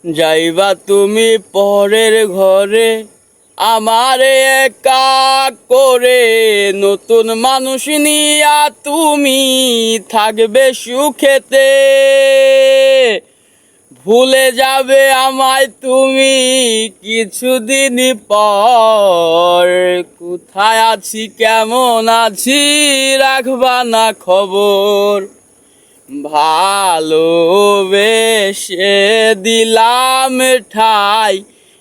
যাইবা তুমি পরের ঘরে আমারে একা করে, নতুন মানুষ নিয়া তুমি থাকবে সুখেতে। ভুলে যাবে আমায় তুমি কিছুদিন পর, কোথায় আছি কেমন আছি রাখবা না খবর। ভালোবেসে দিলাম ঠাই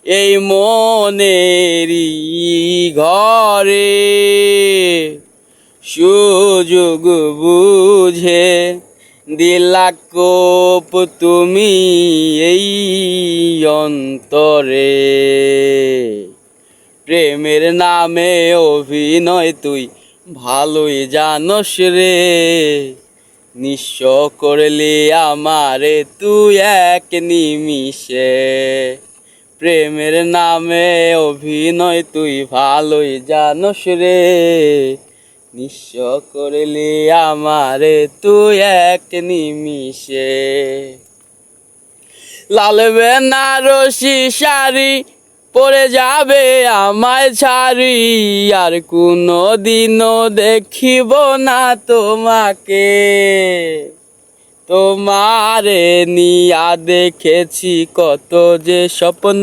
এই মনেরই ঘরে, সুযোগ বুঝে দিলা কোপ তুমি এই অন্তরে। প্রেমের নামে অভিনয় তুই ভালোই জানস রে, নিঃস্ব করলি আমারে তুই এক নিমিষে। প্রেমের নামে অভিনয় তুই ভালোই জানস রে, নিঃস্ব করলি আমারে তুই এক নিমিষে। লাল বেনারসি শাড়ি পরে যাবে আমায় ছাড়ি, আর কোনো দিনও দেখিব না তোমাকে। তোমারে নিয়া দেখেছি কত যে স্বপ্ন,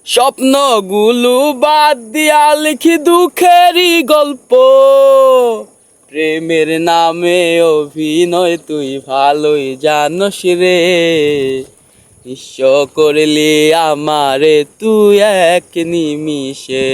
স্বপ্নগুলো বাদ দিয়া লিখি দুঃখেরই গল্প। প্রেমের নামে অভিনয় তুই ভালোই জানস রে, নিঃস্ব করলি আমারে তুই এক নিমিষে।